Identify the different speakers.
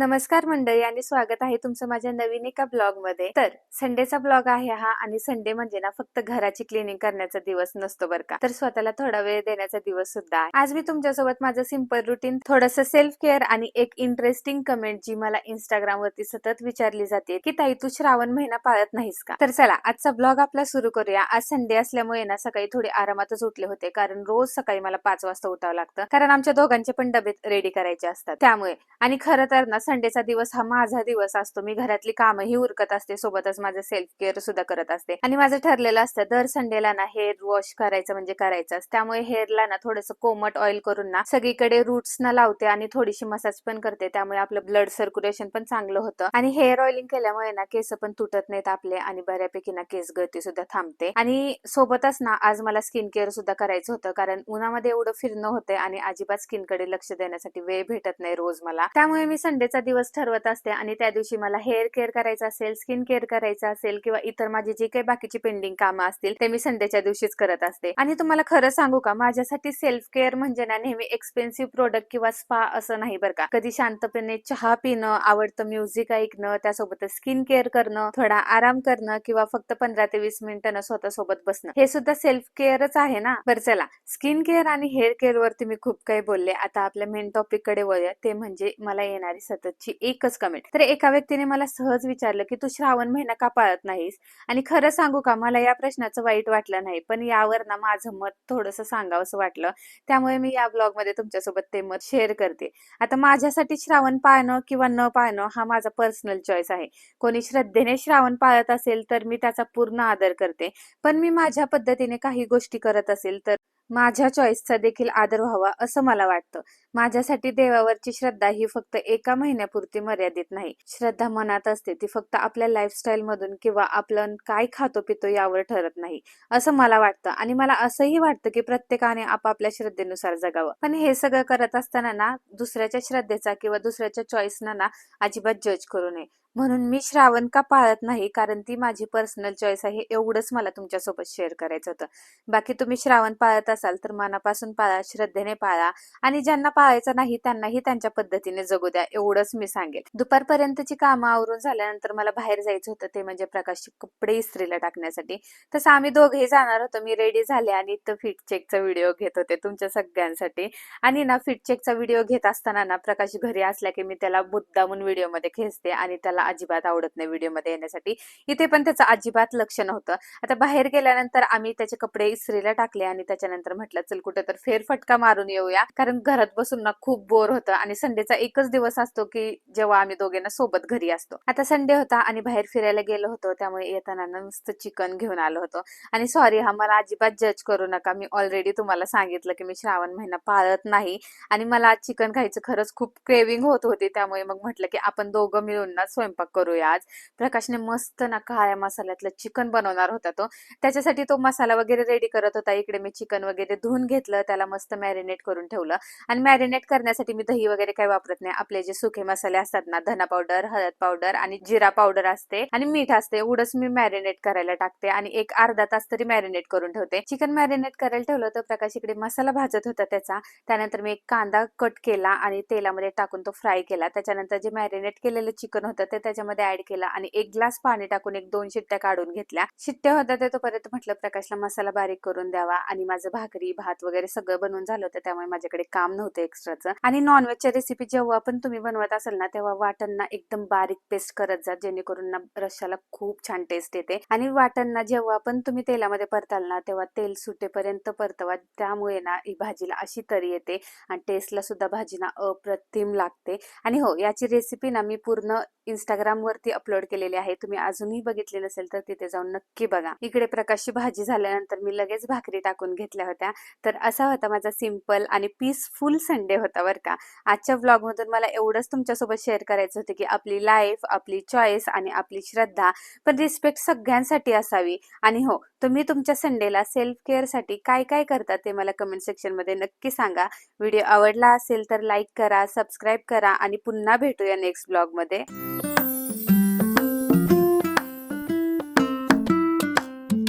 Speaker 1: नमस्कार मंडळी आणि स्वागत आहे तुमचं माझ्या नवीन एका ब्लॉग मध्ये। तर संडेचा ब्लॉग आहे हा आणि संडे म्हणजे ना फक्त घराची क्लिनिंग करण्याचा दिवस नसतो बरं का, तर स्वतःला थोडा वेळ देण्याचा दिवस सुद्धा आहे। आज मी तुमच्यासोबत माझं सिंपल रुटीन, थोडंसं सेल्फ केअर आणि एक इंटरेस्टिंग कमेंट जी मला इंस्टाग्राम वरती सतत विचारली जाते की ताई तू श्रावण महिना पाळत नाहीस का। तर चला आजचा ब्लॉग आपला सुरू करूया। आज संडे असल्यामुळे ना सकाळी थोडी आरामातच उठले होते, कारण रोज सकाळी मला 5 वाजता उठावं लागतं, कारण आमच्या दोघांचे पण डबे रेडी करायचे असतात त्यामुळे। आणि खरं तर ना संडेचा दिवस हा माझा दिवस असतो। मी घरातली कामही उरकत असते, सोबतच माझं सेल्फ केअर सुद्धा करत असते। आणि माझं ठरलेलं असतं दर संडेला ना हेअर वॉश करायचं म्हणजे करायचंच, त्यामुळे हेअरला ना थोडंसं कोमट ऑइल करून ना सगळीकडे रूट्स ना लावते आणि थोडीशी मसाज पण करते, त्यामुळे आपलं ब्लड सर्क्युलेशन पण चांगलं होतं। आणि हेअर ऑइलिंग केल्यामुळे ना केस पण तुटत नाहीत आपले आणि बऱ्यापैकी ना केस गळती सुद्धा थांबते। आणि सोबतच ना आज मला स्किन केअर सुद्धा करायचं होतं, कारण उन्हामध्ये एवढं फिरणं होते आणि अजिबात स्किन कडे लक्ष देण्यासाठी वेळ भेटत नाही रोज मला, त्यामुळे मी संडेचा दिवस ठरवत असते। आणि त्या दिवशी मला हेअर केअर करायचं असेल, स्किन केअर करायचं असेल किंवा इतर माझी जे काही बाकीची पेंडिंग कामं असतील ते मी संडेच्या दिवशीच करत असते। आणि तुम्हाला खरं सांगू का, माझ्यासाठी सेल्फ केअर म्हणजे ना नेहमी एक्सपेन्सिव्ह प्रोडक्ट किंवा स्पा असं नाही बरं का। कधी शांतपणे चहा पिणं, आवडतं म्युझिक ऐकणं, त्यासोबत स्किन केअर करणं, थोडा आराम करणं किंवा फक्त 15 ते 20 मिनिटांना स्वतःसोबत बसणं, हे सुद्धा सेल्फ केअरच आहे ना। बरं चला, स्किन केअर आणि हेअर केअर वरती मी खूप काही बोलले, आता आपल्या मेन टॉपिक कडे वळूया, ते म्हणजे मला येणारी सततची एकच कमेंट। तर एका व्यक्तीने मला सहज विचारलं की तू श्रावण महिना का पाळत नाहीस। आणि खरं सांगू का, मला या प्रश्नाचं वाईट वाटलं नाही, पण यावर ना माझं मत थोडंसं सांगावंसं वाटलं, त्यामुळे मी या ब्लॉग मध्ये तुमच्यासोबत ते मत शेअर करते। आता माझ्यासाठी श्रावण पाळणं किंवा न पाळणं हा माझा पर्सनल चॉईस आहे। कोणी श्रद्धेने श्रावण पाळत असेल तर मी त्याचा पूर्ण आदर करते, पण मी माझ्या पद्धतीने काही गोष्टी करत असेल तर माझ्या चॉईसचा देखील आदर व्हावा असं मला वाटतं। माझ्यासाठी देवावरची श्रद्धा ही फक्त एका महिन्यापुरती मर्यादित नाही, श्रद्धा मनात असते, ती फक्त आपल्या लाईफस्टाईल मधून किंवा आपण काय खातो पितो यावर ठरत नाही असं मला वाटतं। आणि मला असंही वाटतं की प्रत्येकाने आपापल्या श्रद्धेनुसार जगावं, पण हे सगळं करत असताना ना दुसऱ्याच्या श्रद्धेचा किंवा दुसऱ्याच्या चॉईसना ना अजिबात जज करू नये। म्हणून मी श्रावण का पाळत नाही, कारण ती माझी पर्सनल चॉईस आहे, एवढंच मला तुमच्यासोबत शेअर करायचं होतं। बाकी तुम्ही श्रावण पाळत असाल तर मनापासून पाळा, श्रद्धेने पाळा, आणि ज्यांना पाळायचं नाही त्यांनाही त्यांच्या पद्धतीने जगू द्या, एवढंच मी सांगेल। दुपारपर्यंतची कामं आवरून झाल्यानंतर मला बाहेर जायचं होतं, ते म्हणजे प्रकाशचे कपडे इस्त्रीला टाकण्यासाठी। तसं आम्ही दोघेही जाणार होतो, मी रेडी झाले आणि इथं फिट चेकचा व्हिडिओ घेत होते तुमच्या सगळ्यांसाठी। आणि ना फिट चेकचा व्हिडिओ घेत असताना ना प्रकाश घरी असला की मी त्याला मुद्दामून व्हिडिओ मध्ये खेचते, आणि त्याला अजिबात आवडत नाही व्हिडिओ मध्ये येण्यासाठी, इथे पण त्याचं अजिबात लक्ष नव्हतं। आता बाहेर गेल्यानंतर आम्ही त्याचे कपडे इस्त्रीला टाकले आणि त्याच्यानंतर म्हटलं चल कुठं तर फेरफटका मारून येऊया, कारण घरात बसून ना खूप बोर होतं। आणि संडेचा एकच दिवस असतो की जेव्हा आम्ही दोघे ना सोबत घरी असतो। आता संडे होता आणि बाहेर फिरायला गेलो होतो, त्यामुळे येताना नुसतं चिकन घेऊन आलो होतो। आणि सॉरी हा, मला अजिबात जज करू नका, मी ऑलरेडी तुम्हाला सांगितलं की मी श्रावण महिना पाळत नाही आणि मला आज चिकन खायचं खरंच खूप क्रेविंग होत होती, त्यामुळे मग म्हटलं की आपण दोघं मिळून ना स्वयंपाक करूया आज। प्रकाशने मस्त ना काळ्या मसाल्यातलं चिकन बनवणार होता तो, त्याच्यासाठी तो मसाला वगैरे रेडी करत होता। इकडे मी चिकन वगैरे धुवून घेतलं, त्याला मस्त मॅरिनेट करून ठेवलं। आणि मॅरिनेट करण्यासाठी मी दही वगैरे काही वापरत नाही, आपले जे सुके मसाले असतात ना, धना पावडर, हळद पावडर आणि जिरा पावडर असते आणि मीठ असते, एवढंच मी मॅरिनेट करायला टाकते आणि एक अर्धा तास तरी मॅरिनेट करून ठेवते। चिकन मॅरिनेट करायला ठेवलं तर प्रकाश इकडे मसाला भाजत होता त्याचा। त्यानंतर मी एक कांदा कट केला आणि तेलामध्ये टाकून तो फ्राय केला, त्याच्यानंतर जे मॅरिनेट केलेलं चिकन होतं ते त्याच्यामध्ये ऍड केलं आणि एक ग्लास पाणी टाकून 1-2 शिट्ट्या काढून घेतल्या। शिट्ट्या होत्या ते तोपर्यंत म्हटलं प्रकाशला मसाला बारीक करून द्यावा, आणि माझं भाकरी भात वगैरे सगळं बनवून झालं होतं, त्यामुळे माझ्याकडे काम नव्हतं एक्स्ट्राचं। आणि नॉनव्हेजच्या रेसिपी जेव्हा पण तुम्ही बनवत असाल ना, तेव्हा वाटण एकदम बारीक पेस्ट करत जा, जेणेकरून ना रश्श्याला खूप छान टेस्ट येते। आणि वाटण जेव्हा पण तुम्ही तेलामध्ये परताल ना, तेव्हा तेल सुटेपर्यंत परतवा, त्यामुळे ना ही भाजीला अशी तरी येते आणि टेस्टला सुद्धा भाजी ना अप्रतिम लागते। आणि हो, याची रेसिपी ना मी पूर्ण इंस्टाग्राम वरती अपलोड केलेली आहे, तुम्ही अजूनही बघितली नसेल तर तिथे जाऊन नक्की बघा। इकडे प्रकाशची भाजी झाल्यानंतर मी लगेच भाकरी टाकून घेतल्या होत्या। तर असा होता माझा सिंपल आणि पीसफुल संडे होता बरं का। आजच्या व्लॉग मधून मला एवढंच तुमच्यासोबत शेअर करायचं होतं की आपली लाईफ, आपली चॉईस आणि आपली श्रद्धा, पण रिस्पेक्ट सगळ्यांसाठी असावी। आणि हो, तुम्ही तुमच्या संडेला सेल्फ केअर साठी काय काय करता ते मला कमेंट सेक्शन मध्ये नक्की सांगा। व्हिडिओ आवडला असेल तर लाईक करा, सबस्क्राईब करा आणि पुन्हा भेटूया नेक्स्ट ब्लॉग मध्ये।